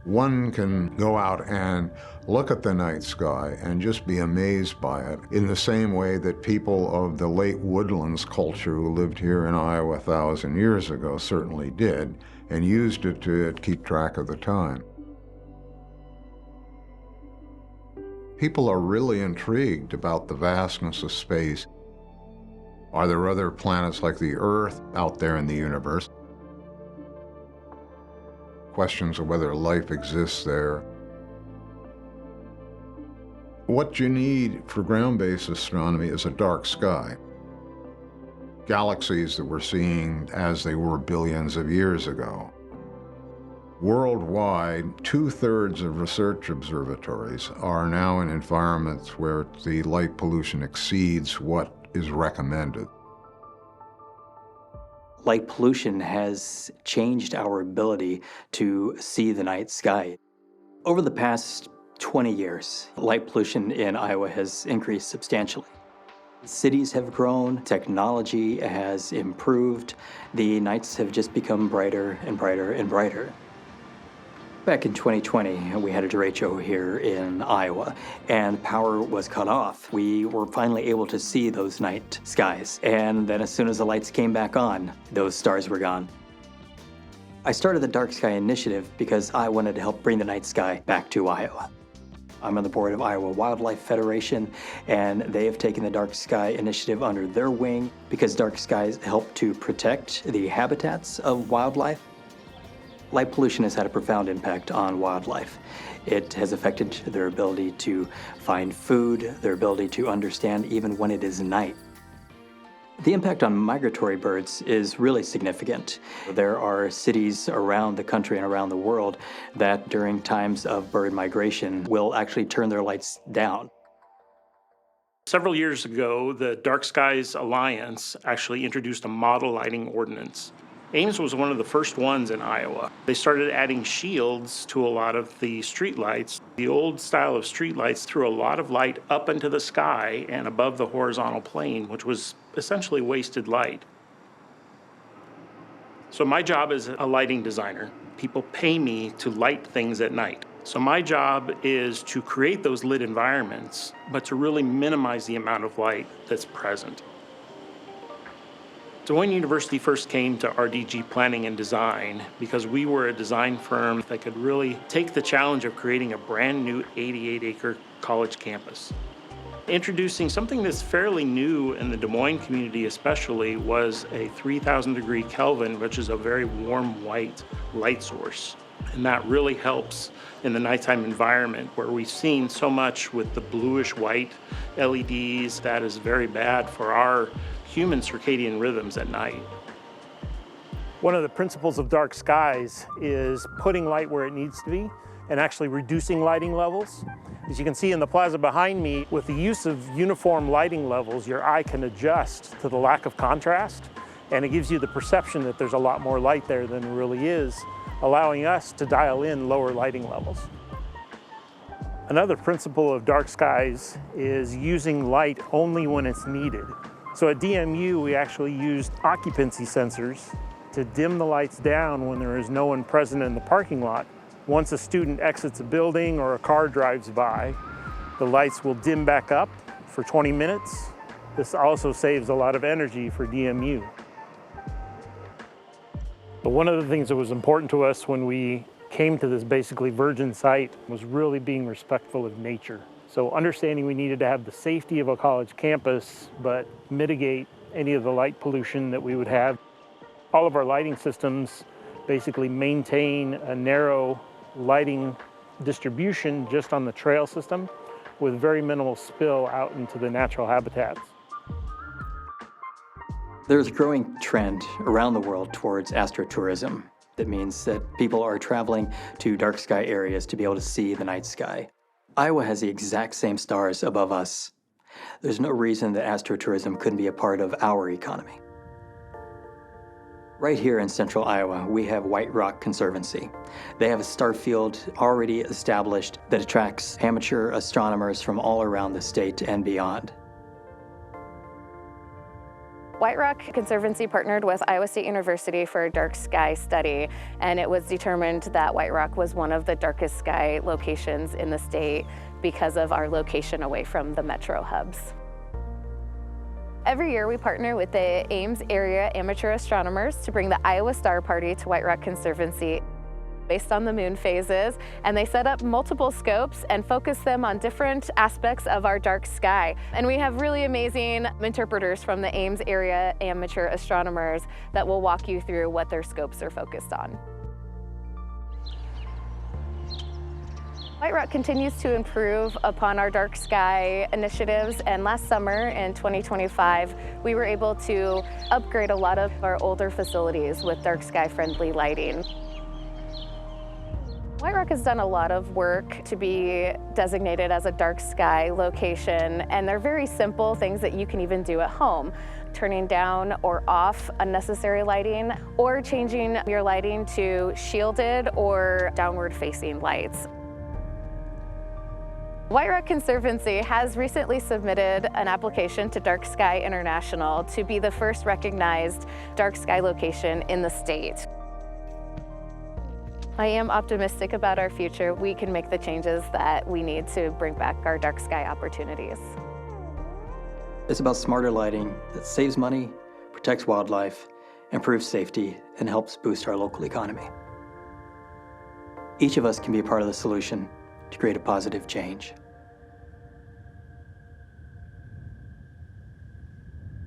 One can go out and look at the night sky and just be amazed by it in the same way that people of the late woodlands culture who lived here in Iowa 1,000 years ago certainly did and used it to keep track of the time. People are really intrigued about the vastness of space. Are there other planets like the Earth out there in the universe? Questions of whether life exists there. What you need for ground-based astronomy is a dark sky. Galaxies that we're seeing as they were billions of years ago. Worldwide, 2/3 of research observatories are now in environments where the light pollution exceeds what is recommended. Light pollution has changed our ability to see the night sky. Over the past 20 years, light pollution in Iowa has increased substantially. Cities have grown, technology has improved, the nights have just become brighter and brighter and brighter. Back in 2020, we had a derecho here in Iowa, and power was cut off. We were finally able to see those night skies, and then as soon as the lights came back on, those stars were gone. I started the Dark Sky Initiative because I wanted to help bring the night sky back to Iowa. I'm on the board of Iowa Wildlife Federation, and they have taken the Dark Sky Initiative under their wing because dark skies help to protect the habitats of wildlife. Light pollution has had a profound impact on wildlife. It has affected their ability to find food, their ability to understand even when it is night. The impact on migratory birds is really significant. There are cities around the country and around the world that during times of bird migration will actually turn their lights down. Several years ago, the Dark Skies Alliance actually introduced a model lighting ordinance. Ames was one of the first ones in Iowa. They started adding shields to a lot of the streetlights. The old style of streetlights threw a lot of light up into the sky and above the horizontal plane, which was essentially wasted light. So my job as a lighting designer, people pay me to light things at night. So my job is to create those lit environments, but to really minimize the amount of light that's present. Des Moines University first came to RDG Planning and Design because we were a design firm that could really take the challenge of creating a brand new 88-acre college campus. Introducing something that's fairly new in the Des Moines community especially was a 3,000 degree Kelvin, which is a very warm white light source. And that really helps in the nighttime environment where we've seen so much with the bluish white LEDs that is very bad for our human circadian rhythms at night. One of the principles of dark skies is putting light where it needs to be and actually reducing lighting levels. As you can see in the plaza behind me, with the use of uniform lighting levels, your eye can adjust to the lack of contrast, and it gives you the perception that there's a lot more light there than there really is, allowing us to dial in lower lighting levels. Another principle of dark skies is using light only when it's needed. So at DMU, we actually used occupancy sensors to dim the lights down when there is no one present in the parking lot. Once a student exits a building or a car drives by, the lights will dim back up for 20 minutes. This also saves a lot of energy for DMU. But one of the things that was important to us when we came to this basically virgin site was really being respectful of nature. So understanding we needed to have the safety of a college campus, but mitigate any of the light pollution that we would have. All of our lighting systems basically maintain a narrow lighting distribution just on the trail system with very minimal spill out into the natural habitats. There's a growing trend around the world towards astrotourism. That means that people are traveling to dark sky areas to be able to see the night sky. Iowa has the exact same stars above us. There's no reason that astrotourism couldn't be a part of our economy. Right here in central Iowa, we have Whiterock Conservancy. They have a star field already established that attracts amateur astronomers from all around the state and beyond. Whiterock Conservancy partnered with Iowa State University for a dark sky study, and it was determined that Whiterock was one of the darkest sky locations in the state because of our location away from the metro hubs. Every year we partner with the Ames area amateur astronomers to bring the Iowa Star Party to Whiterock Conservancy based on the moon phases, and they set up multiple scopes and focus them on different aspects of our dark sky. And we have really amazing interpreters from the Ames area amateur astronomers that will walk you through what their scopes are focused on. Whiterock continues to improve upon our dark sky initiatives, and last summer in 2025 we were able to upgrade a lot of our older facilities with dark sky friendly lighting. Whiterock has done a lot of work to be designated as a dark sky location, and they're very simple things that you can even do at home. Turning down or off unnecessary lighting, or changing your lighting to shielded or downward facing lights. Whiterock Conservancy has recently submitted an application to Dark Sky International to be the first recognized dark sky location in the state. I am optimistic about our future. We can make the changes that we need to bring back our dark sky opportunities. It's about smarter lighting that saves money, protects wildlife, improves safety, and helps boost our local economy. Each of us can be a part of the solution to create a positive change.